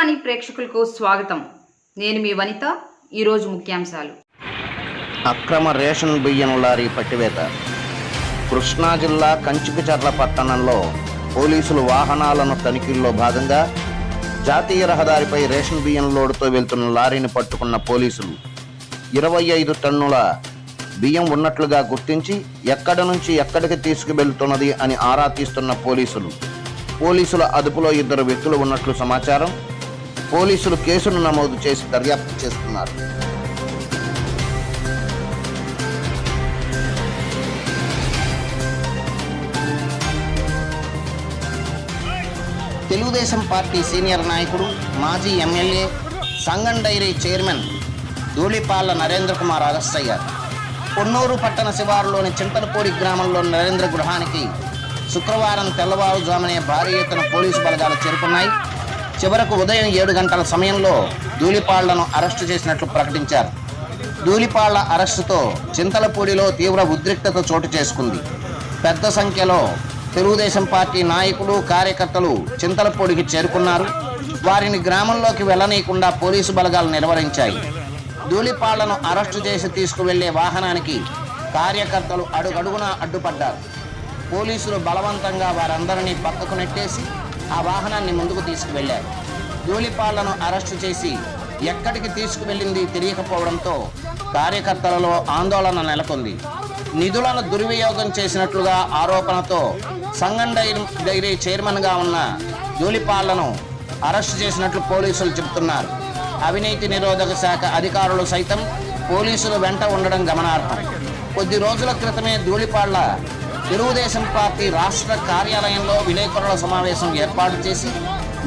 ప్రజావాణి ప్రేక్షకులకు స్వాగతం. నేను మీ వనిత. ఈరోజు ముఖ్యాంశాలు. అక్రమ రేషన్ బియ్యం లారీ పట్టివేత. కృష్ణా జిల్లా కంచికచర్ల పట్టణంలో పోలీసులు వాహనాలను తనిఖీల్లో భాగంగా జాతీయ రహదారిపై రేషన్ బియ్యం లోడుతో వెళ్తున్న లారీని పట్టుకున్న పోలీసులు 25 టన్నుల బియ్యం ఉన్నట్లుగా గుర్తించి ఎక్కడి నుంచి ఎక్కడికి తీసుకువెళ్తున్నది అని ఆరా తీస్తున్న పోలీసుల అదుపులో 2 వ్యక్తులు ఉన్నట్లు సమాచారం. పోలీసులు కేసును నమోదు చేసి దర్యాప్తు చేస్తున్నారు. తెలుగుదేశం పార్టీ సీనియర్ నాయకుడు, మాజీ MLA, Sangam dairy chairman Dhulipalla Narendra Kumar arrest అయ్యారు. పొన్నూరు పట్టణ శివారులోని చింతలపూడి గ్రామంలో నరేంద్ర గృహానికి శుక్రవారం తెల్లవారుజామునే భారీ ఎత్తున పోలీసు బలగాలు చేరుకున్నాయి. చివరకు ఉదయం 7 గంటల సమయంలో ధూళిపాళ్లను అరెస్టు చేసినట్లు ప్రకటించారు. ధూళిపాళ్ల అరెస్టుతో చింతలపూడిలో తీవ్ర ఉద్రిక్తత చోటు చేసుకుంది. పెద్ద సంఖ్యలో తెలుగుదేశం పార్టీ నాయకులు, కార్యకర్తలు చింతలపూడికి చేరుకున్నారు. వారిని గ్రామంలోకి వెళ్లనీయకుండా పోలీసు బలగాలు నిర్వహించాయి. ధూళిపాళ్లను అరెస్టు చేసి తీసుకువెళ్లే వాహనానికి కార్యకర్తలు అడుగడుగునా అడ్డుపడ్డారు. పోలీసులు బలవంతంగా వారందరినీ పక్కకు నెట్టేసి ఆ వాహనాన్ని ముందుకు తీసుకువెళ్లారు. ధూళిపాళ్లను అరెస్టు చేసి ఎక్కడికి తీసుకువెళ్లింది తెలియకపోవడంతో కార్యకర్తలలో ఆందోళన నెలకొంది. నిధులను దుర్వినియోగం చేసినట్లుగా ఆరోపణతో సంగం డైరీ చైర్మన్గా ఉన్న ధూళిపాళ్లను అరెస్టు చేసినట్లు పోలీసులు చెబుతున్నారు. అవినీతి నిరోధక శాఖ అధికారులు సైతం పోలీసులు వెంట ఉండడం గమనార్హం. కొద్ది రోజుల క్రితమే ధూళిపాళ్ల తెలుగుదేశం పార్టీ రాష్ట్ర కార్యాలయంలో విలేకరుల సమావేశం ఏర్పాటు చేసి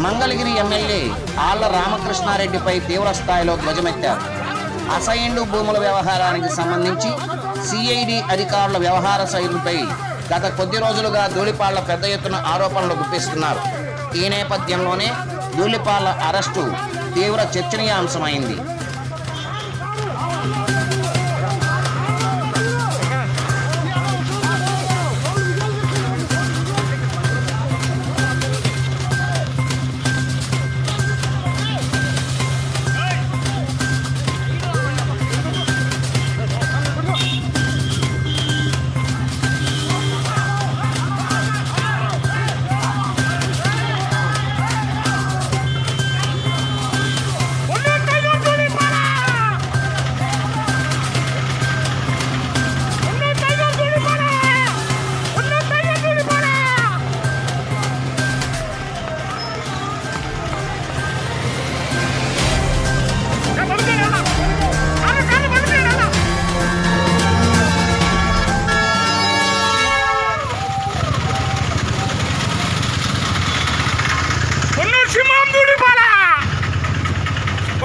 మంగళగిరి ఎమ్మెల్యే ఆళ్ల రామకృష్ణారెడ్డిపై తీవ్ర స్థాయిలో ధ్వజమెత్తారు. అసైన్డ్ భూముల వ్యవహారానికి సంబంధించి సిఐడి అధికారుల వ్యవహార శైలిపై గత కొద్ది రోజులుగా ధూళిపాళ్ల పెద్ద ఎత్తున ఆరోపణలు గుప్పిస్తున్నారు. ఈ నేపథ్యంలోనే ధూళిపాళ్ల అరెస్టు తీవ్ర చర్చనీయాంశమైంది.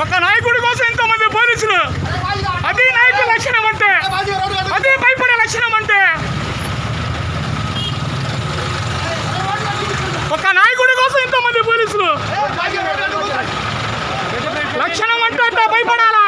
ఒక నాయకుడి కోసం ఎంతోమంది పోలీసులు, అది నాయకుల లక్షణం అంటే, అది భయపడే లక్షణం అంటే, ఒక నాయకుడి కోసం ఎంతోమంది పోలీసులు లక్షణం అంటే అట్లా భయపడాలా?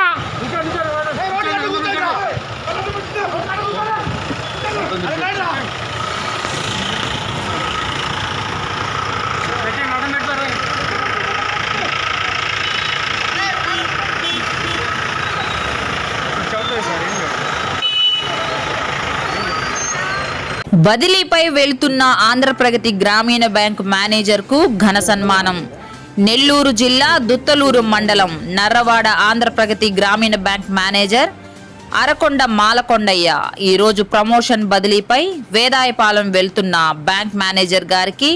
బదిలీపై వెళ్తున్న ఆంధ్రప్రగతి గ్రామీణ బ్యాంక్ మేనేజర్కు ఘన సన్మానం. నెల్లూరు జిల్లా దుత్తలూరు మండలం నర్రవాడ ఆంధ్రప్రగతి గ్రామీణ బ్యాంక్ మేనేజర్ అరకొండ మాలకొండయ్య ఈరోజు ప్రమోషన్ బదిలీపై వేదాయపాలెం వెళ్తున్న బ్యాంక్ మేనేజర్ గారికి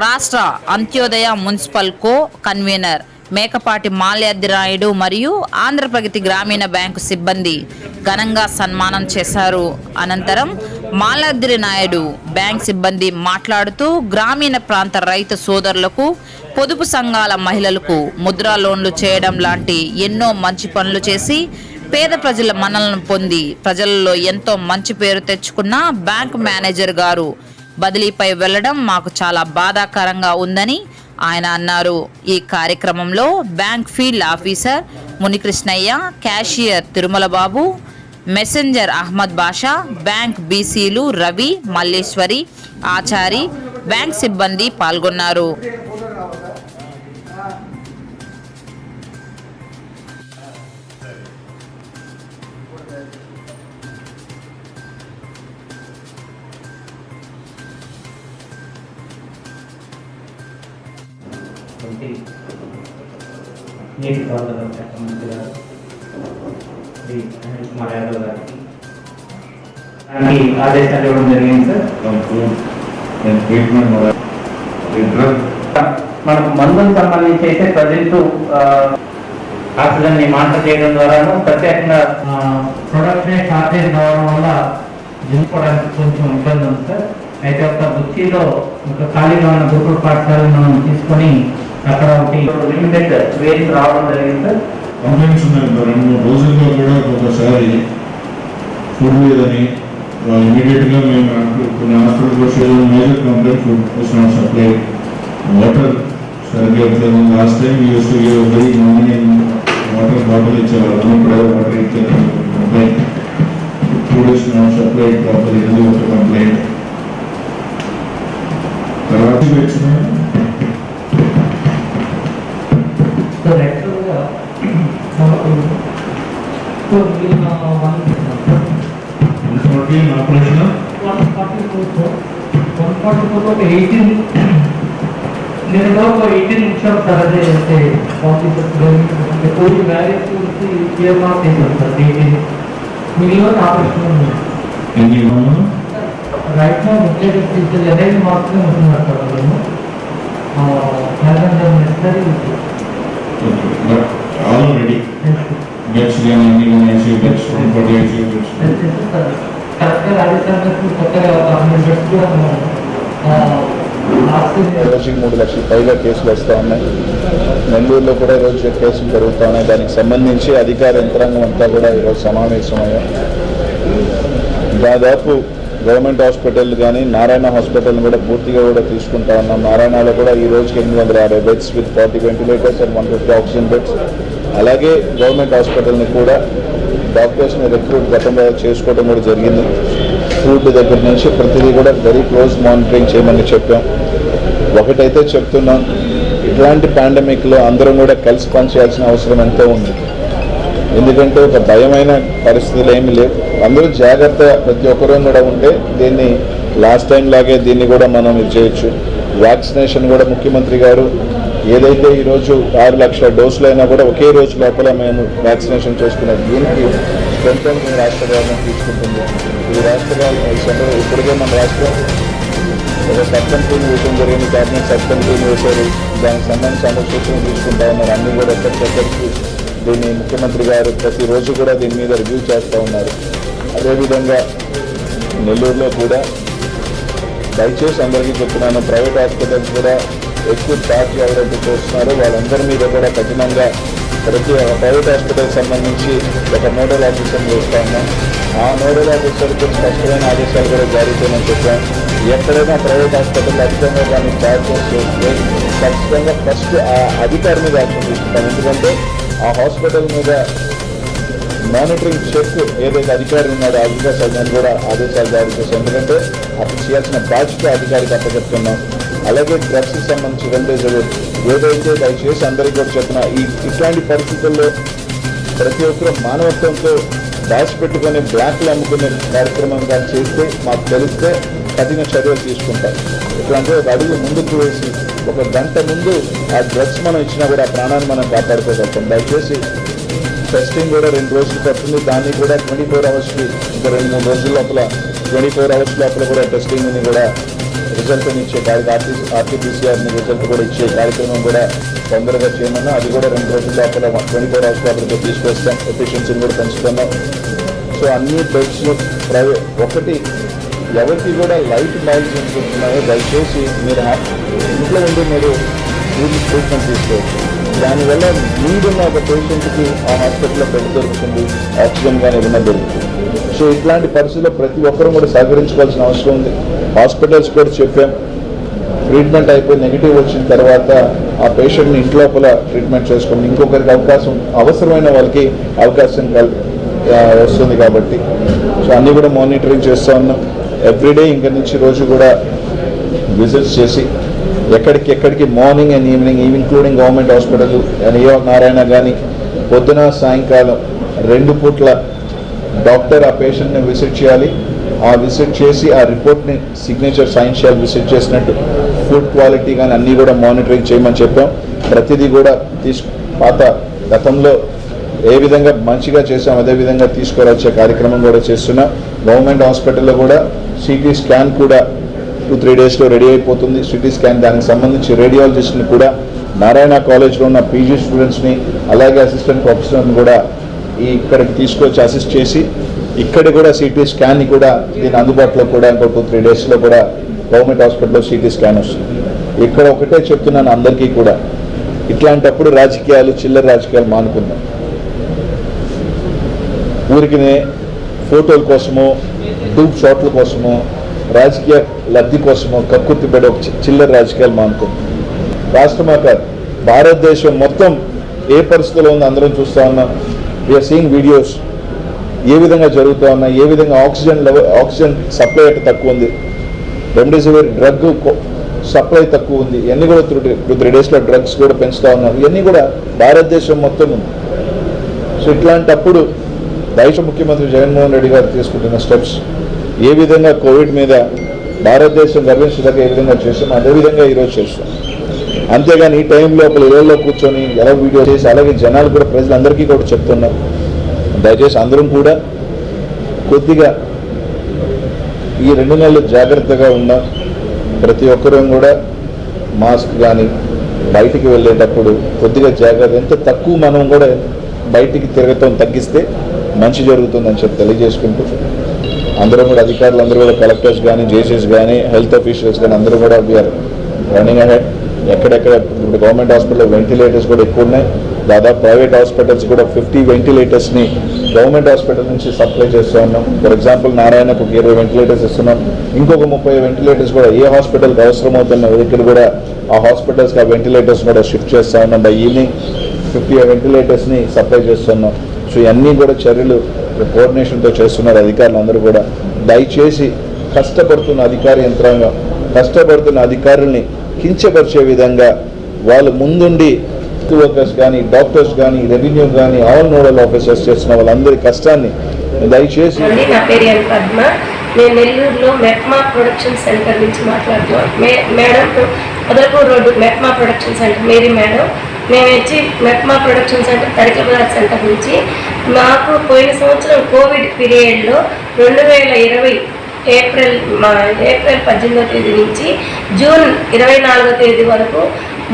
రాష్ట్ర Antyodaya municipal co convener Mekapati Malyadri Naidu మరియు ఆంధ్రప్రగతి గ్రామీణ బ్యాంకు సిబ్బంది ఘనంగా సన్మానం చేశారు. అనంతరం మాల్యాద్రి నాయుడు బ్యాంక్ సిబ్బంది మాట్లాడుతూ గ్రామీణ ప్రాంత రైతు సోదరులకు, పొదుపు సంఘాల మహిళలకు ముద్రా లోన్లు చేయడం లాంటి ఎన్నో మంచి పనులు చేసి పేద ప్రజల మన్ననలను పొంది ప్రజలలో ఎంతో మంచి పేరు తెచ్చుకున్న బ్యాంక్ మేనేజర్ గారు బదిలీపై వెళ్లడం మాకు చాలా బాధాకరంగా ఉందని ఆయన అన్నారు. ఈ కార్యక్రమంలో bank field officer Munikrishnaiah, cashier Tirumala Babu, messenger Ahmed Basha, bank బీసీలు రవి, మల్లేశ్వరి, ఆచారి, బ్యాంక్ సిబ్బంది పాల్గొన్నారు. సంబంధించి నీటిపారుదల శాఖ మంత్రి గారు శ్రీ అనిల్ కుమార్ యాదవ్ గారికి దానికి ఆదేశాలు ఇవ్వడం జరిగింది సార్. మనకు మందులకు సంబంధించి అయితే ప్రజెంట్ ఆక్సిజన్ ని మానిటర్ చేయడం ద్వారాను ప్రత్యేకంగా ప్రొడక్షన్ షార్టేజ్ కావడం వల్ల జింపుకోవడానికి కొంచెం ఇబ్బంది ఉంది సార్. అయితే ఒక బుచ్చిలో ఒక ఖాళీగా ఉన్న గురుకుల పాఠశాలను మనం తీసుకొని అక్కడ ఒకటి లిమిటెడ్ వేస్ రావడం జరిగింది సార్. కంప్లైంట్స్ ఉన్నాయి. 2-3 రోజుల్లో కూడా ఒకసారి ఫుడ్ లేదని ఇమీడియట్గా మేము కొన్ని hospital major complaint food was not supply, water సరిగ్గా last time use to give very morning water bottle ఇచ్చేవాళ్ళం, ఇప్పుడు వాటర్ ఇచ్చారు complaint. 2 days not supply proper, ఇది ఒక కంప్లైంట్. తర్వాత వచ్చిన ఆపరేషన్ 18 నిమిషాలు సార్. అదే అంటే కోవిడ్ వ్యారియస్ గురించి క్లియర్ చేశారు సార్. 18 మిలియన్ ఆపరేషన్ ఎన్ని రైట్ నౌ ముఖ్యంగా ఎనైన్ మాత్రమే ఉంటున్నారు సార్. వాళ్ళు నెసరీ ఆల్రెడీ బెడ్స్ కానీ అన్ని ఉన్నాయి, బెడ్స్ 40 ICU బెడ్స్. కరెక్ట్గా రాజస్థాన్ కొత్తగా 100 బెడ్స్ కూడా రోజుకి 3 లక్షల పైగా కేసులు వస్తూ ఉన్నాయి. నెల్లూరులో కూడా ఈరోజు కేసులు జరుగుతూ ఉన్నాయి. దానికి సంబంధించి అధికార యంత్రాంగం అంతా కూడా ఈరోజు సమావేశమయ్యాం. దాదాపు గవర్నమెంట్ హాస్పిటల్ కానీ నారాయణ హాస్పిటల్ కూడా పూర్తిగా కూడా తీసుకుంటా ఉన్నాం. నారాయణలో కూడా ఈ రోజుకి 860 beds with 40 ventilators and 150 oxygen beds. అలాగే గవర్నమెంట్ హాస్పిటల్ని కూడా డాక్టర్స్ని రిక్రూట్ గతంలో చేసుకోవడం కూడా జరిగింది. ఫుడ్ దగ్గర నుంచి ప్రతిదీ కూడా వెరీ క్లోజ్ మానిటరింగ్ చేయమని చెప్పాం. ఒకటైతే చెప్తున్నాం, ఇట్లాంటి పాండమిక్లో అందరం కూడా కలిసి పనిచేయాల్సిన అవసరం ఎంతో ఉంది. ఎందుకంటే ఒక భయమైన పరిస్థితులు ఏమీ లేవు. అందరూ జాగ్రత్త ప్రతి ఒక్కరూ కూడా ఉంటే దీన్ని లాస్ట్ టైం లాగే దీన్ని కూడా మనం ఇది చేయొచ్చు. వ్యాక్సినేషన్ కూడా ముఖ్యమంత్రి గారు ఏదైతే ఈరోజు 6 లక్షల డోసులు అయినా కూడా ఒకే రోజు లోపల మేము వ్యాక్సినేషన్ చేసుకున్నాం. దీనికి స్ట్రెంత్ రాష్ట్ర గవర్నమెంట్ తీసుకుంటుంది. ఈ రాష్ట్ర గవర్నమెంట్ ఇప్పటికే మన రాష్ట్రం ఒక సబ్ కమిటీని వేయడం జరిగింది. క్యాబినెట్ సబ్ కమిటీని వేశారు. దానికి సంబంధించి అందరూ సూచనలు తీసుకుంటా ఉన్నారు. అన్నీ కూడా ఎక్కడికెక్కడికి దీన్ని ముఖ్యమంత్రి గారు ప్రతిరోజు కూడా దీని మీద రివ్యూ చేస్తూ ఉన్నారు. అదేవిధంగా నెల్లూరులో కూడా దయచేసి అందరికీ చెప్తున్నాను, ప్రైవేట్ హాస్పిటల్స్ కూడా ఎక్కువ ఛార్జ్ ఎవరైతే చేస్తున్నారో వాళ్ళందరి మీద కూడా కఠినంగా ప్రతి ప్రైవేట్ హాస్పిటల్ సంబంధించి ఒక నోడల్ ఆఫీసర్ని వేస్తా ఉన్నాం. ఆ నోడల్ ఆఫీసర్కి స్పష్టమైన ఆదేశాలు కూడా జారీ చేయమని చెప్పాం. ఎక్కడైనా ప్రైవేట్ హాస్పిటల్ అధికంగా కానీ ఛార్జెస్ చేస్తే ఖచ్చితంగా ఫస్ట్ ఆ అధికారి మీద యాక్షన్ తీసుకుంటాం. ఎందుకంటే ఆ హాస్పిటల్ మీద మానిటరింగ్ చెక్ ఏదైతే అధికారి ఉన్నాడో ఆ అధికారులను కూడా ఆదేశాలు జారీ చేశాం. ఎందుకంటే అప్పుడు చేయాల్సిన బాధ్యత అధికారికి అప్పచెప్తున్నాం. అలాగే డ్రగ్స్కి సంబంధించి రెమ్డెసివిర్ ఏదైతే దయచేసి అందరికీ కూడా చెప్పిన ఇట్లాంటి పరిస్థితుల్లో ప్రతి ఒక్కరూ మానవత్వంతో దాచిపెట్టుకొని బ్లాక్లు అమ్ముకునే కార్యక్రమం కానీ చేస్తే మాకు తెలిస్తే కఠిన చర్యలు తీసుకుంటాం. ఇట్లాంటి ఒక అడుగు ముందుకు వేసి 1 గంట ముందు ఆ డ్రగ్స్ మనం ఇచ్చినా కూడా ఆ ప్రాణాన్ని మనం కాపాడుకోగలుగుతాం. దయచేసి టెస్టింగ్ కూడా 2 రోజులు పడుతుంది. దాన్ని కూడా 24 అవర్స్కి ఇంకా 2-3 రోజుల లోపల 24 అవర్స్ లోపల కూడా టెస్టింగ్ని కూడా రిజల్ట్ ఇచ్చే RT-PCR రిజల్ట్ కూడా ఇచ్చే కార్యక్రమం కూడా తొందరగా చేయమన్నా అది కూడా 2 రోజుల లోపల 24 అవర్స్ లోపలికి తీసుకొస్తాం. ఎఫిషియన్సీని కూడా పెంచుతున్నాం. సో అన్ని బెడ్స్ ఒకటి ఎవరికి కూడా లైట్ మైల్స్ ఉంటున్నాయో దయచేసి మీరు ఇంట్లో ఉండి మీరు ట్రీట్మెంట్ తీసుకోవచ్చు. దానివల్ల మీరున్న ఒక పేషెంట్కి ఆ హాస్పిటల్లో బెడ్ దొరుకుతుంది, ఆక్సిజన్ కానీ ఏదైనా దొరుకుతుంది. సో ఇట్లాంటి పరిస్థితుల్లో ప్రతి ఒక్కరూ కూడా సహకరించుకోవాల్సిన అవసరం ఉంది. హాస్పిటల్స్ కూడా చెప్పాం, ట్రీట్మెంట్ అయిపోయి నెగిటివ్ వచ్చిన తర్వాత ఆ పేషెంట్ని ఇంట్లోపల ట్రీట్మెంట్ చేసుకోండి. ఇంకొకరికి అవసరమైన వాళ్ళకి అవకాశం వస్తుంది కాబట్టి సో అన్నీ కూడా మానిటరింగ్ చేస్తూ ఉన్నాం. ఎవ్రీడే ఇంక నుంచి రోజు కూడా విజిట్స్ చేసి ఎక్కడికి morning and evening including government hospital Narayana కానీ పొద్దున సాయంకాలం 2 పూట్ల డాక్టర్ ఆ పేషెంట్ని విజిట్ చేయాలి. ఆ విజిట్ చేసి ఆ రిపోర్ట్ని సిగ్నేచర్ సైన్ చేయాలి విజిట్ చేసినట్టు. ఫుడ్ క్వాలిటీ కానీ అన్నీ కూడా మానిటరింగ్ చేయమని చెప్పాం. ప్రతిదీ కూడా పాత గతంలో ఏ విధంగా మంచిగా చేసాం అదే విధంగా తీసుకువచ్చే కార్యక్రమం కూడా చేస్తున్నాం. గవర్నమెంట్ హాస్పిటల్లో కూడా సిటీ స్కాన్ కూడా 2-3 డేస్లో రెడీ అయిపోతుంది. సిటీ స్కాన్ దానికి సంబంధించి రేడియాలజిస్ట్ని కూడా నారాయణ కాలేజ్లో ఉన్న పీజీ స్టూడెంట్స్ని అలాగే అసిస్టెంట్ ప్రొఫెసర్ని కూడా ఇక్కడికి తీసుకొచ్చి అసిస్ట్ చేసి ఇక్కడ కూడా సిటీ స్కాన్ని కూడా దీని అందుబాటులో కూడా ఇంకో 2-3 డేస్లో కూడా గవర్నమెంట్ హాస్పిటల్లో సిటీ స్కాన్ వస్తుంది. ఇక్కడ ఒకటే చెప్తున్నాను అందరికీ కూడా, ఇట్లాంటప్పుడు రాజకీయాలు చిల్లర రాజకీయాలు మానుకుందాం. ఊరికినే ఫోటోల కోసమో డూప్ షాట్ల కోసమో రాజకీయ లబ్ధి కోసమో కక్కుర్తిపడే ఒక చిల్లర రాజకీయాలు మానుకుందాం. రాష్ట్రమే కాదు భారతదేశం మొత్తం ఏ పరిస్థితిలో ఉందో అందరం చూస్తూ ఉన్నాం. వీఆర్ సీయింగ్ వీడియోస్ ఏ విధంగా జరుగుతూ ఉన్నాయి, ఏ విధంగా ఆక్సిజన్ సప్లై అంటే తక్కువ ఉంది, రెమ్డెసివిర్ డ్రగ్ సప్లై తక్కువ ఉంది. ఇవన్నీ కూడా 2-3 డేస్లో డ్రగ్స్ కూడా పెంచుతూ ఉన్నారు. ఇవన్నీ కూడా భారతదేశం మొత్తం ఉంది. సో ఇట్లాంటప్పుడు దేశ ముఖ్యమంత్రి జగన్మోహన్ రెడ్డి గారు తీసుకుంటున్న స్టెప్స్ ఏ విధంగా కోవిడ్ మీద భారతదేశం గర్వించదగ్గ ఏ విధంగా చేస్తాం అదేవిధంగా ఈరోజు చేస్తాం. అంతేగాని ఈ టైంలో ఒక ఇళ్లలో కూర్చొని ఎలా వీడియో చేసి అలాగే జనాలు కూడా ప్రజలందరికీ కూడా చెప్తున్నాం, దయచేసి అందరం కూడా కొద్దిగా ఈ 2 నెలలు జాగ్రత్తగా ఉన్నాం. ప్రతి ఒక్కరూ కూడా మాస్క్ కానీ బయటికి వెళ్ళేటప్పుడు కొద్దిగా జాగ్రత్త, ఎంత తక్కువ మనం కూడా బయటికి తిరగటం తగ్గిస్తే మంచి జరుగుతుందని చెప్పి తెలియజేసుకుంటూ అందరం కూడా అధికారులు అందరూ కూడా కలెక్టర్స్ కానీ జేసీస్ కానీ హెల్త్ అఫీషియల్స్ కానీ అందరూ కూడా వీఆర్ రన్నింగ్ అహెడ్. ఎక్కడెక్కడ ఇప్పుడు గవర్నమెంట్ హాస్పిటల్లో వెంటిలేటర్స్ కూడా ఎక్కువ ఉన్నాయి. దాదాపు ప్రైవేట్ హాస్పిటల్స్ కూడా 50 వెంటిలేటర్స్ని గవర్నమెంట్ హాస్పిటల్ నుంచి సప్లై చేస్తూ ఉన్నాం. ఫర్ ఎగ్జాంపుల్ నారాయణకు 20 వెంటిలేటర్స్ ఇస్తున్నాం. ఇంకొక 30 వెంటిలేటర్స్ కూడా ఏ హాస్పిటల్కి అవసరమవుతున్న దగ్గర కూడా ఆ హాస్పిటల్స్కి ఆ వెంటిలేటర్స్ కూడా షిఫ్ట్ చేస్తూ ఉన్నాం. బై ఈవినింగ్ 50 వెంటిలేటర్స్ని సప్లై చేస్తున్నాం. సో ఇవన్నీ కూడా చర్యలు కోఆర్డినేషన్తో చేస్తున్నారు అధికారులు అందరూ కూడా. దయచేసి కష్టపడుతున్న అధికార యంత్రాంగం, కష్టపడుతున్న అధికారుల్ని కించపరిచే విధంగా వాళ్ళు ముందుండి వర్కర్స్ కానీ డాక్టర్స్ కానీ రెవెన్యూ కానీ ఆల్ నోడల్ ఆఫీసర్స్ చేసిన వాళ్ళందరి కష్టాన్ని దయచేసి. నా పేరు ఎన్ పద్మ, నేను నెల్లూరులో మెప్మా ప్రొడక్షన్ సెంటర్ నుంచి మాట్లాడుతున్నాను. Madam Modalapur road MEPMA production centre Mary madam. మేము వచ్చి MEPMA production centre Tarikabazar centre నుంచి మాకు పోయిన సంవత్సరం కోవిడ్ పీరియడ్లో 2020 ఏప్రిల్ 18వ తేదీ నుంచి జూన్ 24వ తేదీ వరకు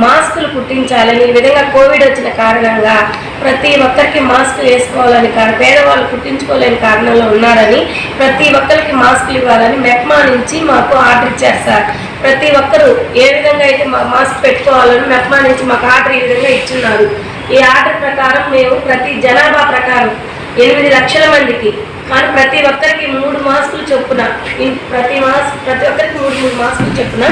మాస్కులు కుట్టించాలని, ఈ విధంగా కోవిడ్ వచ్చిన కారణంగా ప్రతి ఒక్కరికి మాస్క్ వేసుకోవాలని పేదవాళ్ళు కుట్టించుకోలేని కారణంలో ఉన్నారని ప్రతి ఒక్కరికి మాస్కులు ఇవ్వాలని మెప్మా నుంచి మాకు ఆర్డర్ ఇచ్చారు సార్. ప్రతి ఒక్కరూ ఏ విధంగా అయితే మాస్క్ పెట్టుకోవాలని మెప్మా నుంచి మాకు ఆర్డర్ ఈ విధంగా ఇచ్చున్నారు. ఈ ఆర్డర్ ప్రకారం మేము ప్రతి జనాభా ప్రకారం 8 లక్షల మందికి కానీ ప్రతి ఒక్కరికి 3 మాస్కులు చొప్పున ప్రతి ఒక్కరికి 3 మాస్కులు చొప్పున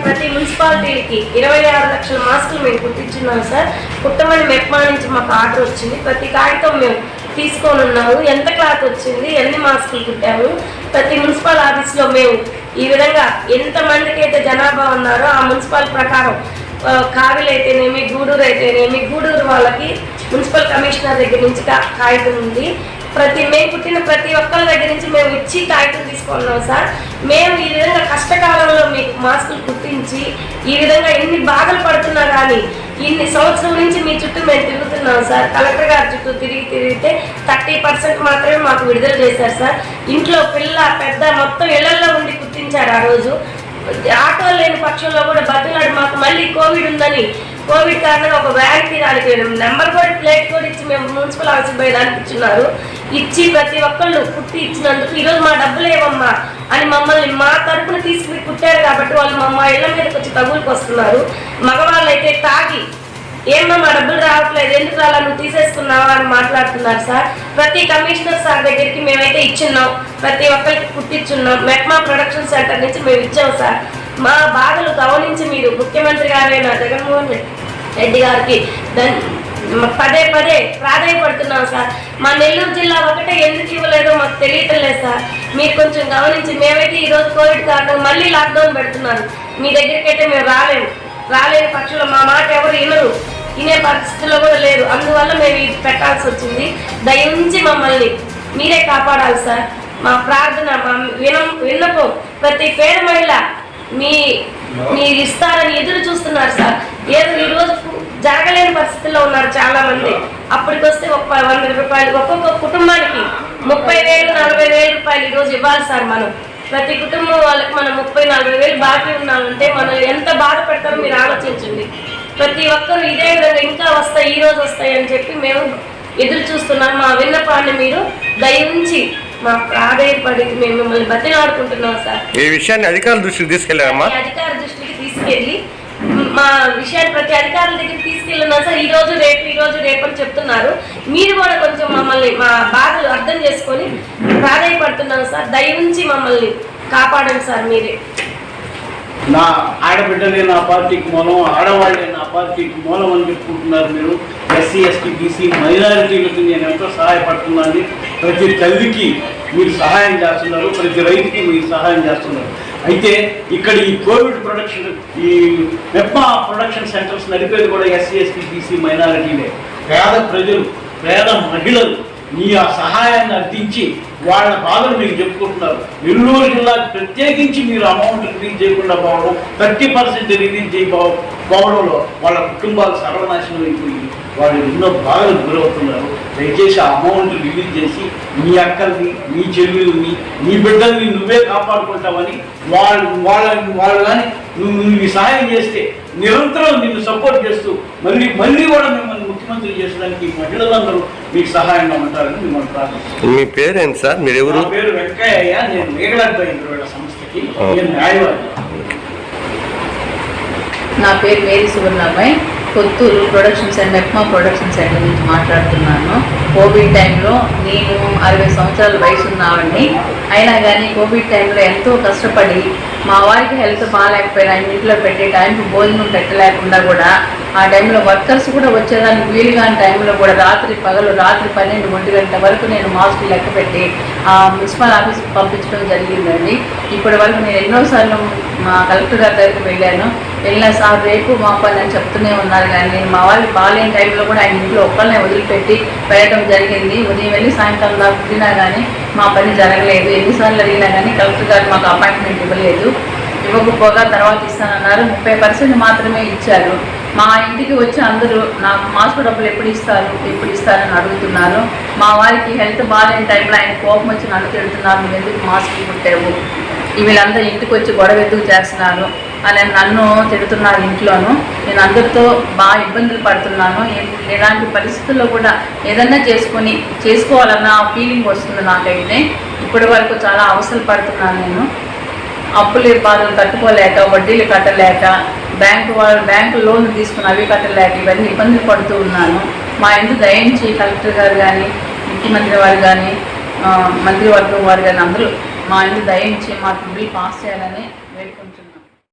ప్రతి మున్సిపాలిటీకి 26 లక్షల మాస్కులు మేము కుట్టించున్నాం సార్. కుట్టమని మెప్మా నుంచి మాకు ఆర్డర్ వచ్చింది. ప్రతి కాగితం మేము తీసుకొని ఉన్నాము, ఎంత క్లాత్ వచ్చింది, ఎన్ని మాస్కులు కుట్టాము. ప్రతి మున్సిపల్ ఆఫీస్లో మేము ఈ విధంగా ఎంతమందికి అయితే జనాభా ఉన్నారో ఆ మున్సిపల్ ప్రకారం కావిలు అయితేనేమి గూడూరు అయితేనేమి గూడూరు వాళ్ళకి మున్సిపల్ కమిషనర్ దగ్గర నుంచి కాగితం ఉంది. మేము పుట్టిన ప్రతి ఒక్కరి దగ్గర నుంచి మేము ఇచ్చి కాగితం తీసుకున్నాం సార్. మేము ఈ విధంగా కష్టకాలంలో మీకు మాస్కులు కుట్టించి ఈ విధంగా ఎన్ని బాధలు పడుతున్నా కానీ ఇన్ని సంవత్సరం నుంచి మీ చుట్టూ మేము తిరుగుతున్నాం సార్. కలెక్టర్ గారి చుట్టూ తిరిగితే 30% మాత్రమే మాకు విడుదల చేశారు సార్. ఇంట్లో పిల్ల పెద్ద మొత్తం ఇళ్లలో ఉండి కుట్టించారు. ఆ రోజు ఆటో లేని పక్షంలో కూడా బతులాడు మాకు మళ్ళీ కోవిడ్ ఉందని, కోవిడ్ కారణంగా ఒక వ్యాన్కి దానికి నెంబర్ కూడా ప్లేట్ కూడా ఇచ్చి మేము మున్సిపల్ ఆఫీస్ పోయి దానికి ఇచ్చున్నారు. ఇచ్చి ప్రతి ఒక్కళ్ళు కుట్టి ఇచ్చినందుకు ఈరోజు మా డబ్బులు ఏమమ్మా అని మమ్మల్ని మా తరపున తీసుకుని కుట్టారు కాబట్టి వాళ్ళు మా ఇళ్ల మీదకి వచ్చి తగులుకు వస్తున్నారు. మగవాళ్ళు అయితే తాగి ఏమన్నా మా డబ్బులు రావట్లేదు, ఎందుకు రాలా, నువ్వు తీసేసుకున్నావా అని మాట్లాడుతున్నారు సార్. ప్రతి కమిషనర్ సార్ దగ్గరికి మేమైతే ఇచ్చున్నాం, ప్రతి ఒక్కరికి కుట్టించున్నాం. మెప్మా ప్రొడక్షన్ సెంటర్ నుంచి మేము ఇచ్చాం సార్. మా బాధలు గమనించి మీరు ముఖ్యమంత్రి గారైన జగన్మోహన్ రెడ్డి గారికి పదే ప్రాధాన్యపడుతున్నాం సార్. మా నెల్లూరు జిల్లా ఒకటే ఎందుకు ఇవ్వలేదో మాకు తెలియట్లేదు సార్. మీరు కొంచెం గమనించి, మేమైతే ఈరోజు కోవిడ్ కారణంగా మళ్ళీ లాక్డౌన్ పెడుతున్నారు. మీ దగ్గరికి అయితే మేము రాలేని పక్షంలో మా మాట ఎవరు వినే పరిస్థితుల్లో కూడా లేరు. అందువల్ల మేము ఇది పెట్టాల్సి వచ్చింది. దయించి మమ్మల్ని మీరే కాపాడాలి సార్. మా ప్రార్థన, మా విన్నపం ప్రతి పేద మహిళ మీరు ఇస్తారని ఎదురు చూస్తున్నారు సార్. ఏదో ఈరోజు జరగలేని పరిస్థితుల్లో ఉన్నారు చాలా మంది. అప్పటికొస్తే 100 రూపాయలు ఒక్కొక్క కుటుంబానికి 30,000 40,000 రూపాయలు ఈరోజు ఇవ్వాలి సార్. మనం ప్రతి కుటుంబం వాళ్ళకి మనం 30-40,000 బాకీ ఉన్నామంటే మనం ఎంత బాధపడతారో మీరు ఆలోచించండి. ప్రతి ఒక్కరు ఇదే విధంగా ఇంకా వస్తాయి, ఈ రోజు వస్తాయి అని చెప్పి మేము ఎదురు చూస్తున్నాం. మా విన్నపాన్ని మీరు దయించి మా ప్రాధాయపడి మేము మిమ్మల్ని బతిలాడుకుంటున్నాం సార్. ఈ విషయాన్ని అధికారుల దృష్టికి తీసుకెళ్లారమ్మా? అధికార దృష్టికి తీసుకెళ్ళి మా విషయాన్ని ప్రతి అధికారుల దగ్గర తీసుకెళ్ళినా సార్. ఈ రోజు రేపు అని చెప్తున్నారు. మీరు కూడా కొంచెం మమ్మల్ని మా బాధలు అర్థం చేసుకొని ప్రాధాయపడుతున్నాను సార్. దయించి మమ్మల్ని కాపాడండి సార్. మీరే నా ఆడబిడ్డలే నా పార్టీకి మూలం, ఆడవాళ్ళే నా పార్టీకి మూలం అని చెప్పుకుంటున్నారు మీరు. ఎస్సీ ఎస్టీ బీసీ మైనారిటీలకు నేను ఎంతో సహాయపడుతున్నాను. ప్రతి తల్లికి మీరు సహాయం చేస్తున్నారు, ప్రతి రైతుకి మీరు సహాయం చేస్తున్నారు. అయితే ఇక్కడ ఈ కోవిడ్ ప్రొడక్షన్, ఈ మెప్మా ప్రొడక్షన్ సెంటర్స్ నడిపేది కూడా ఎస్సీ ఎస్టీ బీసీ మైనారిటీలే. పేద ప్రజలు, పేద మహిళలు మీ ఆ సహాయాన్ని అర్థించి వాళ్ళ బాధలు మీకు చెప్పుకుంటున్నారు. నెల్లూరు జిల్లాకు ప్రత్యేకించి మీరు అమౌంట్ రిలీజ్ చేయకుండా పోవడం, 30% రిలీజ్ చేయకపోవడంలో వాళ్ళ కుటుంబాలు సర్వనాశనం అయిపోయి వాళ్ళు ఎన్నో బాధలు గురవుతున్నారు. దయచేసి ఆ అమౌంట్ రిలీజ్ చేసి మీ అక్కల్ని, మీ చెల్లెల్ని, మీ బిడ్డల్ని నువ్వే కాపాడుకుంటామని వాళ్ళు కానీ నువ్వు సహాయం చేస్తే నిరంతరం నిన్ను సపోర్ట్ చేస్తూ మళ్ళీ కూడా మిమ్మల్ని ముఖ్యమంత్రి చేసడానికి మహిళలందరూ మీకు సహాయంగా ఉంటారని మిమ్మల్ని ప్రార్థిస్తున్నాను. మీ పేరేంటి సార్? మీరు ఎవరు? నా పేరు వెంకయ్య. నేను మేఘలాడ్పై సంస్థకి నేను న్యాయవాది. నా పేరు Mary Suvarnammayi. Kotturu production centre, MEPMA production centre నుంచి మాట్లాడుతున్నాను. కోవిడ్ టైంలో నేను 60 సంవత్సరాల వయసు ఉన్నామండి. అయినా కానీ కోవిడ్ టైంలో ఎంతో కష్టపడి మా వారికి హెల్త్ బాగాలేకపోయినా ఇంట్లో పెట్టే టైంకి భోజనం పెట్టలేకుండా కూడా ఆ టైంలో వర్కర్స్ కూడా వచ్చేదానికి వీలు కాని టైంలో కూడా రాత్రి 12-1 గంట వరకు నేను మాస్క్ లెక్క పెట్టి మున్సిపల్ ఆఫీస్కి పంపించడం జరిగిందండి. ఇప్పటి వరకు నేను ఎన్నోసార్లు మా కలెక్టర్ గారి దగ్గరికి వెళ్ళినా సార్ రేపు మా పని అని చెప్తూనే ఉన్నారు. కానీ నేను మా వాళ్ళకి బాగాలేని టైంలో కూడా ఆయన ఇంట్లో ఒక్కళ్ళనే వదిలిపెట్టి వెళ్ళడం జరిగింది. ఉదయం వెళ్ళి సాయంకాలం దాకా పుట్టినా కానీ మా పని జరగలేదు. ఎన్నిసార్లు అడిగినా కానీ కలెక్టర్ గారు మాకు అపాయింట్మెంట్ ఇవ్వలేదు. ఇవ్వకపోగా తర్వాత ఇస్తానన్నారు. 30% మాత్రమే ఇచ్చారు. మా ఇంటికి వచ్చి అందరూ నాకు మాస్క్ డబ్బులు ఎప్పుడు ఇస్తారని అడుగుతున్నారు. మా వారికి హెల్త్ బాగాలేని టైంలో ఆయన కోపం వచ్చి నన్ను తిడుతున్నారు, నువ్వు ఎందుకు మాస్క్ కుట్టావు, వీళ్ళందరూ ఇంటికి వచ్చి గొడవ ఎందుకు చేస్తున్నారు అని నన్ను తిడుతున్నారు ఇంట్లోనూ. నేను అందరితో బాగా ఇబ్బందులు పడుతున్నాను. ఇలాంటి పరిస్థితుల్లో కూడా ఏదన్నా చేసుకోవాలన్న ఫీలింగ్ వస్తుంది నాకైతే. ఇప్పటి వరకు చాలా అవసరం పడుతున్నాను నేను. అప్పులు బాధలు తట్టుకోలేక, వడ్డీలు కట్టలేక, బ్యాంకు లోన్లు తీసుకుని అవి కట్టలేక ఇవన్నీ ఇబ్బందులు పడుతూ ఉన్నాను. మా ఇంటి దయించి కలెక్టర్ గారు కానీ, ముఖ్యమంత్రి వారు కానీ, మంత్రివర్గం వారు కానీ అందరూ మా ఇంటి దయించి మాకు బిల్ పాస్ చేయాలని